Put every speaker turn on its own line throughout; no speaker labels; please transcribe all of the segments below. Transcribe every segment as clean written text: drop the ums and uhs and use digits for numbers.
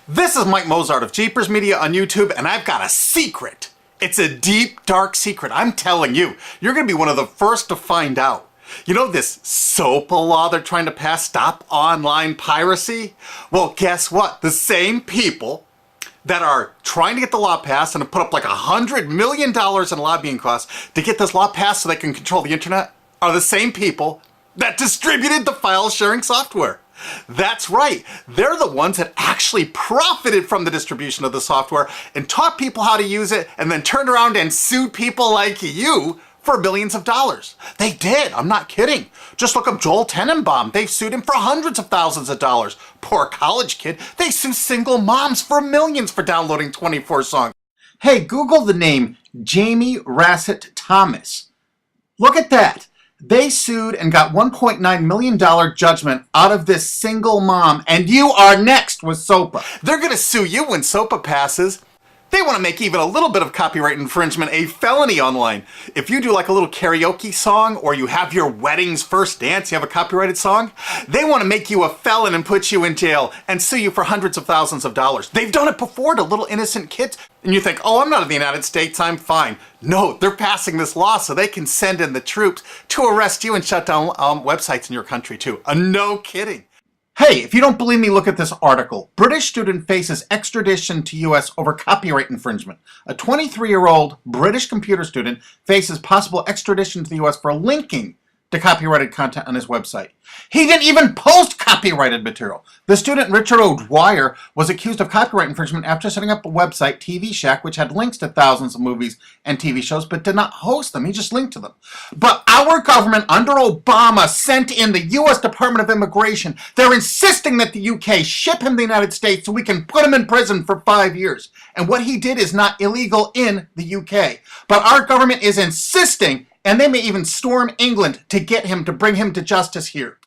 This is Mike Mozart of Jeepers Media on YouTube, and I've got a secret. It's a deep, dark secret. I'm telling you, you're going to be one of the first to find out. You know this SOPA law they're trying to pass, Stop Online Piracy? Well, guess what? The same people that are trying to get the law passed and have put up like $100 million in lobbying costs to get this law passed so they can control the internet are the same people that distributed the file sharing software. That's right. They're the ones that actually profited from the distribution of the software and taught people how to use it and then turned around and sued people like you for billions of dollars. They did. I'm not kidding. Just look up Joel Tenenbaum. They've sued him for hundreds of thousands of dollars. Poor college kid. They sue single moms for millions for downloading 24 songs. Hey, Google the name Jamie Rassett Thomas. Look at that. They sued and got $1.9 million judgment out of this single mom, and you are next with SOPA. They're going to sue you when SOPA passes. They want to make even a little bit of copyright infringement a felony online. If you do like a little karaoke song, or you have your wedding's first dance, you have a copyrighted song, they want to make you a felon and put you in jail and sue you for hundreds of thousands of dollars. They've done it before to little innocent kids. And you think, oh, I'm not in the United States, I'm fine. No, they're passing this law so they can send in the troops to arrest you and shut down websites in your country too. No kidding. Hey, if you don't believe me, look at this article. British student faces extradition to U.S. over copyright infringement. A 23-year-old British computer student faces possible extradition to the U.S. for linking to copyrighted content on his website. He didn't even post copyrighted material. The student, Richard O'Dwyer, was accused of copyright infringement after setting up a website, TV Shack, which had links to thousands of movies and TV shows, but did not host them. He just linked to them. But our government under Obama sent in the U.S. Department of Immigration. They're insisting that the U.K. ship him to the United States so we can put him in prison for 5 years. And what he did is not illegal in the U.K. But our government is insisting, and they may even storm England to get him, to bring him to justice here.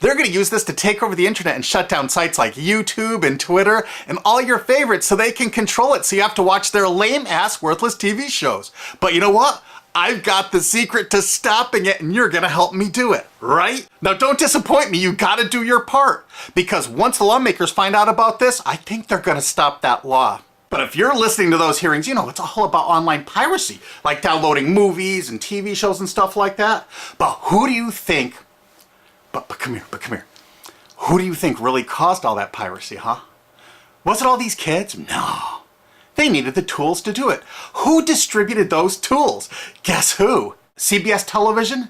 They're going to use this to take over the internet and shut down sites like YouTube and Twitter and all your favorites so they can control it, so you have to watch their lame-ass, worthless TV shows. But you know what? I've got the secret to stopping it, and you're going to help me do it, right? Now don't disappoint me, you got to do your part. Because once the lawmakers find out about this, I think they're going to stop that law. But if you're listening to those hearings, you know, it's all about online piracy, like downloading movies and TV shows and stuff like that. But who do you think, but come here. Who do you think really caused all that piracy, huh? Was it all these kids? No. They needed the tools to do it. Who distributed those tools? Guess who? CBS Television?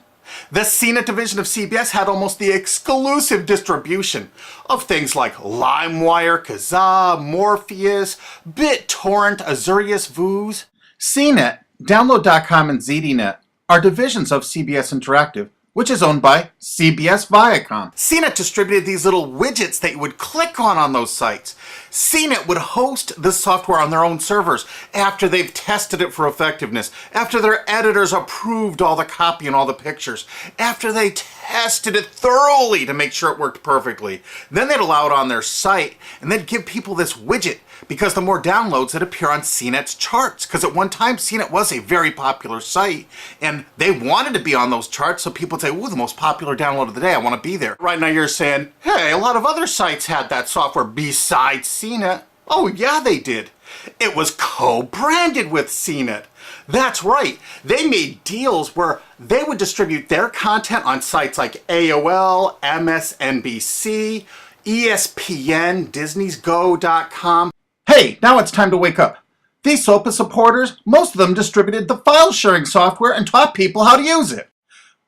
The CNET division of CBS had almost the exclusive distribution of things like LimeWire, Kazaa, Morpheus, BitTorrent, Azurius, Vooz. CNET, Download.com, and ZDNet are divisions of CBS Interactive, which is owned by CBS Viacom. CNET distributed these little widgets that you would click on those sites. CNET would host the software on their own servers after they've tested it for effectiveness, after their editors approved all the copy and all the pictures, after they tested it thoroughly to make sure it worked perfectly. Then they'd allow it on their site, and they'd give people this widget, because the more downloads that appear on CNET's charts. Because at one time, CNET was a very popular site, and they wanted to be on those charts, so people would say, ooh, the most popular download of the day, I want to be there. Right now you're saying, hey, a lot of other sites had that software besides CNET. Oh yeah, they did. It was co-branded with CNET. That's right. They made deals where they would distribute their content on sites like AOL, MSNBC, ESPN, Disney'sGo.com. Hey, now it's time to wake up. These SOPA supporters, most of them distributed the file sharing software and taught people how to use it.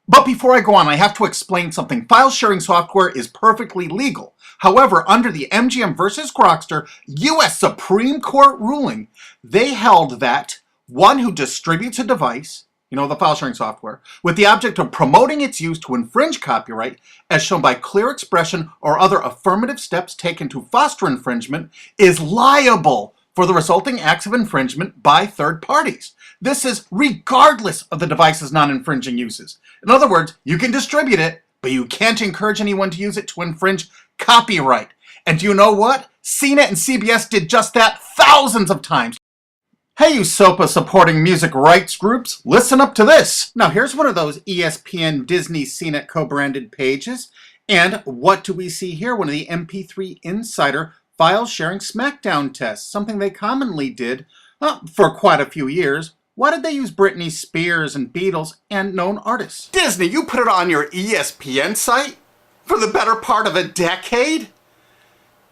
But before I go on, I have to explain something. File sharing software is perfectly legal. However, under the MGM versus Grokster U.S. Supreme Court ruling, they held that one who distributes a device, you know, the file sharing software, with the object of promoting its use to infringe copyright, as shown by clear expression or other affirmative steps taken to foster infringement, is liable for the resulting acts of infringement by third parties. This is regardless of the device's non-infringing uses. In other words, you can distribute it, but you can't encourage anyone to use it to infringe copyright. And do you know what? CNET and CBS did just that thousands of times. Hey, you SOPA supporting music rights groups, listen up to this. Now here's one of those ESPN, Disney, CNET co-branded pages. And what do we see here? One of the MP3 Insider
file sharing smackdown tests, something they commonly did for quite a few years. Why did they use Britney Spears and Beatles and known artists?
Disney, you put it on your ESPN site for the better part of a decade?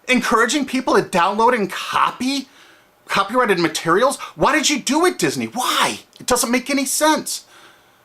Encouraging people to download and copy copyrighted materials? Why did you do it, Disney? Why? It doesn't make any sense.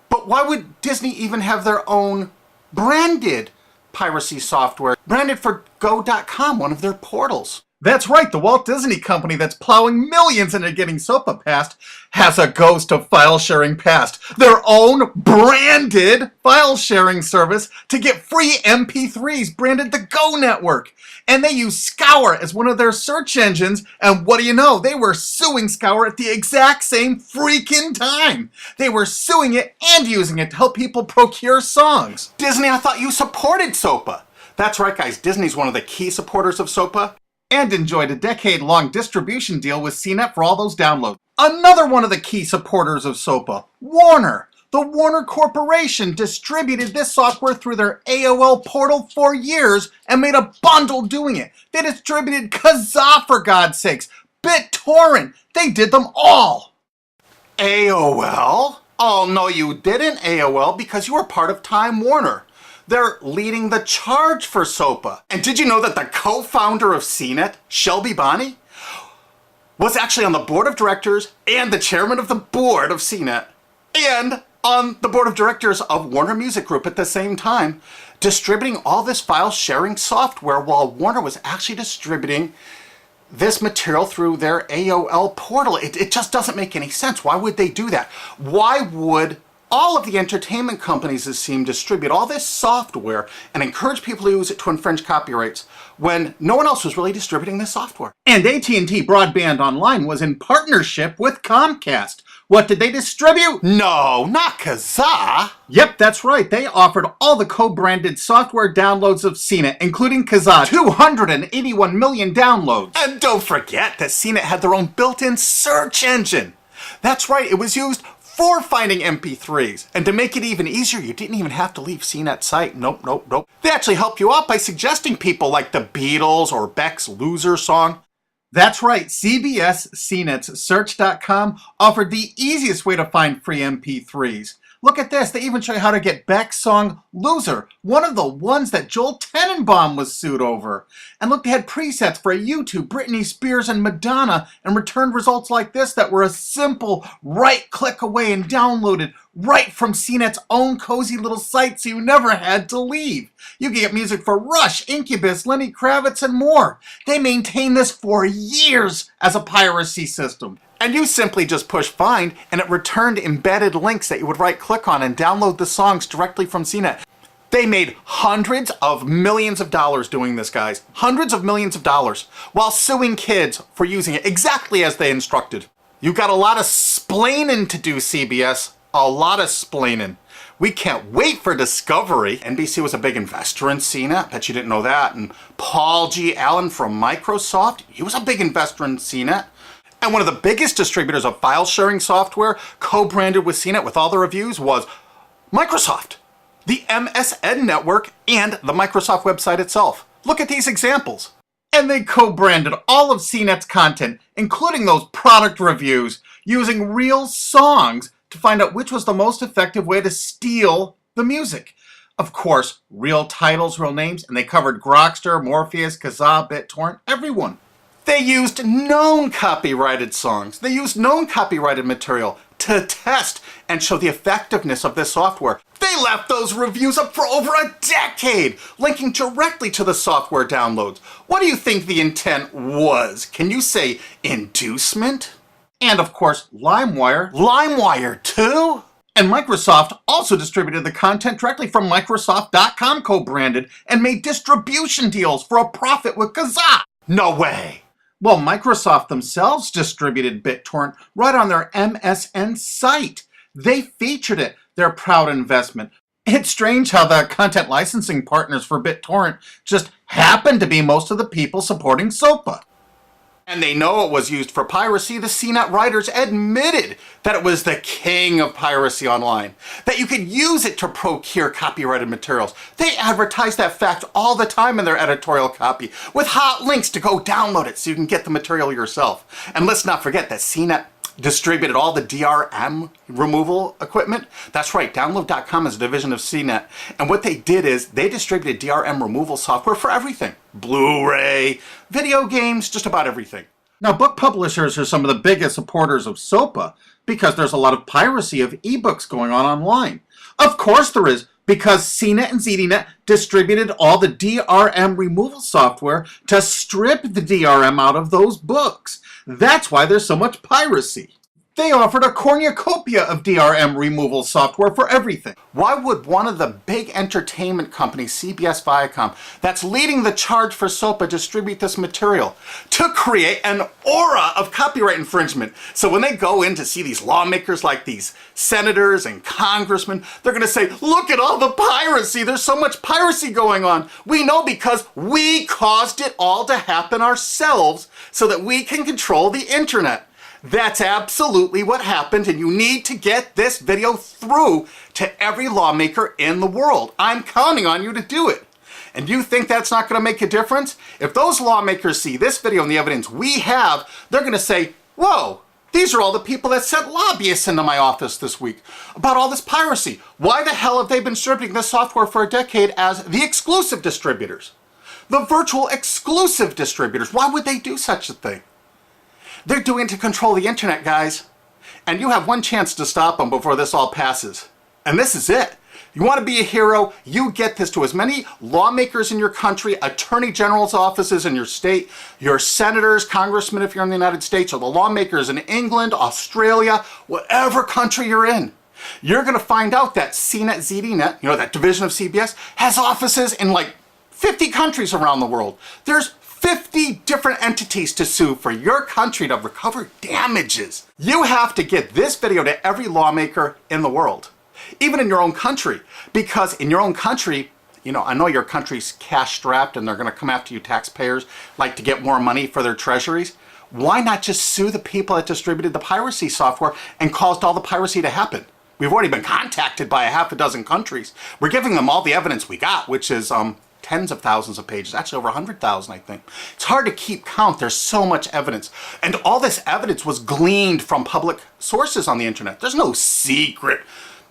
But why would Disney even have their own branded piracy software, branded for Go.com, one of their portals?
That's right, the Walt Disney Company that's plowing millions into getting SOPA passed has a ghost of file sharing past. Their own branded file sharing service to get free MP3s branded the Go Network. And they use Scour as one of their search engines, and what do you know? They were suing Scour at the exact same freaking time. They were suing it and using it to help people procure songs.
Disney, I thought you supported SOPA. That's right, guys, Disney's one of the key supporters of SOPA.
And enjoyed a decade-long distribution deal with CNET for all those downloads. Another one of the key supporters of SOPA, Warner. The Warner Corporation distributed this software through their AOL portal for years and made a bundle doing it. They distributed Kazaa, for God's sakes, BitTorrent. They did them all.
AOL? Oh, no, you didn't, AOL, because you were part of Time Warner. They're leading the charge for SOPA. And did you know that the co-founder of CNET, Shelby Bonney, was actually on the board of directors and the chairman of the board of CNET and on the board of directors of Warner Music Group at the same time, distributing all this file sharing software while Warner was actually distributing this material through their AOL portal. It just doesn't make any sense. Why would they do that? Why would all of the entertainment companies, it seemed, distribute all this software and encourage people to use it to infringe copyrights when no one else was really distributing this software?
And AT&T Broadband Online was in partnership with Comcast. What did they distribute?
No, not Kazaa.
Yep, that's right. They offered all the co-branded software downloads of CNET, including Kazaa, 281 million downloads.
And don't forget that CNET had their own built-in search engine. That's right, it was used for finding MP3s. And to make it even easier, you didn't even have to leave CNET's site. Nope. They actually help you out by suggesting people like the Beatles or Beck's Loser song.
That's right, CBS CNET's Search.com offered the easiest way to find free MP3s. Look at this, they even show you how to get Beck's song Loser, one of the ones that Joel Tenenbaum was sued over. And look, they had presets for YouTube, Britney Spears, and Madonna, and returned results like this that were a simple right click away and downloaded right from CNET's own cozy little site, so you never had to leave. You can get music for Rush, Incubus, Lenny Kravitz, and more. They maintained this for years as a piracy system.
And you simply just push find and it returned embedded links that you would right click on and download the songs directly from CNET. They made hundreds of millions of dollars doing this, guys. Hundreds of millions of dollars while suing kids for using it exactly as they instructed. You got a lot of splaining to do, CBS. A lot of splaining. We can't wait for Discovery. NBC was a big investor in CNET. Bet you didn't know that. And Paul G. Allen from Microsoft, he was a big investor in CNET. And one of the biggest distributors of file sharing software co-branded with CNET with all the reviews was Microsoft, the MSN network, and the Microsoft website itself. Look at these examples.
And they co-branded all of CNET's content, including those product reviews, using real songs to find out which was the most effective way to steal the music. Of course, real titles, real names, and they covered Grokster, Morpheus, Kazaa, BitTorrent, everyone.
They used known copyrighted songs. They used known copyrighted material to test and show the effectiveness of this software. They left those reviews up for over a decade, linking directly to the software downloads. What do you think the intent was? Can you say inducement?
And of course, LimeWire.
LimeWire too?
And Microsoft also distributed the content directly from Microsoft.com co-branded and made distribution deals for a profit with Kazaa.
No way.
Well, Microsoft themselves distributed BitTorrent right on their MSN site. They featured it, their proud investment. It's strange how the content licensing partners for BitTorrent just happen to be most of the people supporting SOPA.
And they know it was used for piracy. The CNET writers admitted that it was the king of piracy online, that you could use it to procure copyrighted materials. They advertise that fact all the time in their editorial copy with hot links to go download it so you can get the material yourself. And let's not forget that CNET distributed all the DRM removal equipment. That's right, Download.com is a division of CNET. And what they did is they distributed DRM removal software for everything. Blu-ray, video games, just about everything.
Now, book publishers are some of the biggest supporters of SOPA because there's a lot of piracy of ebooks going on online. Of course there is, because CNET and ZDNet distributed all the DRM removal software to strip the DRM out of those books. That's why there's so much piracy. They offered a cornucopia of DRM removal software for everything.
Why would one of the big entertainment companies, CBS Viacom, that's leading the charge for SOPA, distribute this material? To create an aura of copyright infringement. So when they go in to see these lawmakers like these senators and congressmen, they're going to say, look at all the piracy. There's so much piracy going on. We know because we caused it all to happen ourselves so that we can control the internet. That's absolutely what happened, and you need to get this video through to every lawmaker in the world. I'm counting on you to do it. And you think that's not going to make a difference? If those lawmakers see this video and the evidence we have, they're going to say, whoa, these are all the people that sent lobbyists into my office this week about all this piracy. Why the hell have they been distributing this software for a decade as the exclusive distributors? The virtual exclusive distributors. Why would they do such a thing? They're doing it to control the internet, guys. And you have one chance to stop them before this all passes. And this is it. You want to be a hero, you get this to as many lawmakers in your country, attorney general's offices in your state, your senators, congressmen if you're in the United States, or the lawmakers in England, Australia, whatever country you're in. You're going to find out that CNET, ZDNet, that division of CBS, has offices in like 50 countries around the world. There's 50 different entities to sue for your country to recover damages. You have to get this video to every lawmaker in the world, even in your own country, because in your own country, I know your country's cash strapped and they're going to come after you taxpayers like to get more money for their treasuries. Why not just sue the people that distributed the piracy software and caused all the piracy to happen? We've already been contacted by a half a dozen countries. We're giving them all the evidence we got, which is tens of thousands of pages, actually over 100,000, I think. It's hard to keep count. There's so much evidence. And all this evidence was gleaned from public sources on the internet. There's no secret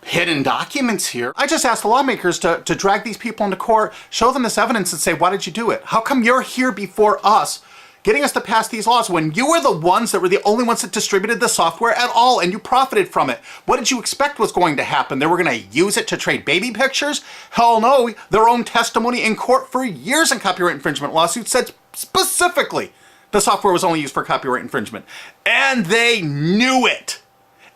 hidden documents here. I just asked the lawmakers to drag these people into court, show them this evidence and say, why did you do it? How come you're here before us getting us to pass these laws when you were the ones that were the only ones that distributed the software at all and you profited from it? What did you expect was going to happen? They were going to use it to trade baby pictures? Hell no. Their own testimony in court for years in copyright infringement lawsuits said specifically the software was only used for copyright infringement. And they knew it.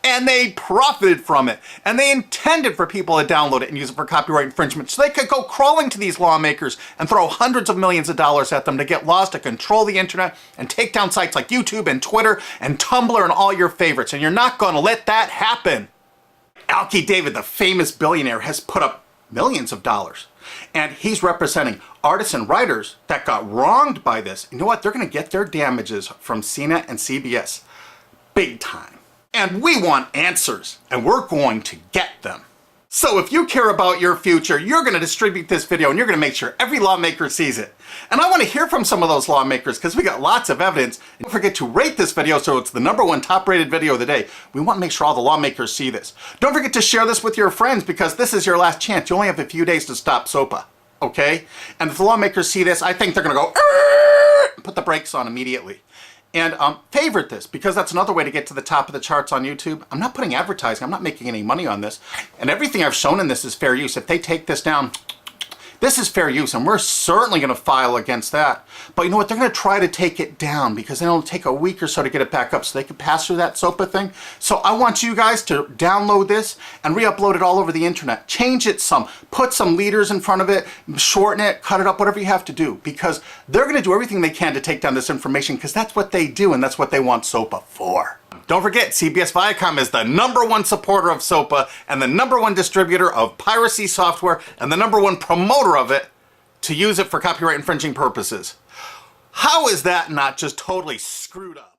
And they profited from it. And they intended for people to download it and use it for copyright infringement so they could go crawling to these lawmakers and throw hundreds of millions of dollars at them to get laws to control the internet and take down sites like YouTube and Twitter and Tumblr and all your favorites. And you're not going to let that happen. Alki David, the famous billionaire, has put up millions of dollars. And he's representing artists and writers that got wronged by this. You know what? They're going to get their damages from CNET and CBS. Big time. And we want answers, and we're going to get them. So if you care about your future, you're going to distribute this video and you're going to make sure every lawmaker sees it. And I want to hear from some of those lawmakers because we got lots of evidence. And don't forget to rate this video so it's the #1 top rated video of the day. We want to make sure all the lawmakers see this. Don't forget to share this with your friends because this is your last chance. You only have a few days to stop SOPA, okay? And if the lawmakers see this, I think they're going to go, put the brakes on immediately. And favorite this, because that's another way to get to the top of the charts on YouTube. I'm not putting advertising. I'm not making any money on this. And everything I've shown in this is fair use. If they take this down, this is fair use, and we're certainly going to file against that. But you know what? They're going to try to take it down because then it'll take a week or so to get it back up so they can pass through that SOPA thing. So I want you guys to download this and re-upload it all over the internet. Change it some. Put some leaders in front of it. Shorten it. Cut it up. Whatever you have to do. Because they're going to do everything they can to take down this information because that's what they do and that's what they want SOPA for. Don't forget, CBS Viacom is the #1 supporter of SOPA and the #1 distributor of piracy software and the #1 promoter of it to use it for copyright infringing purposes. How is that not just totally screwed up?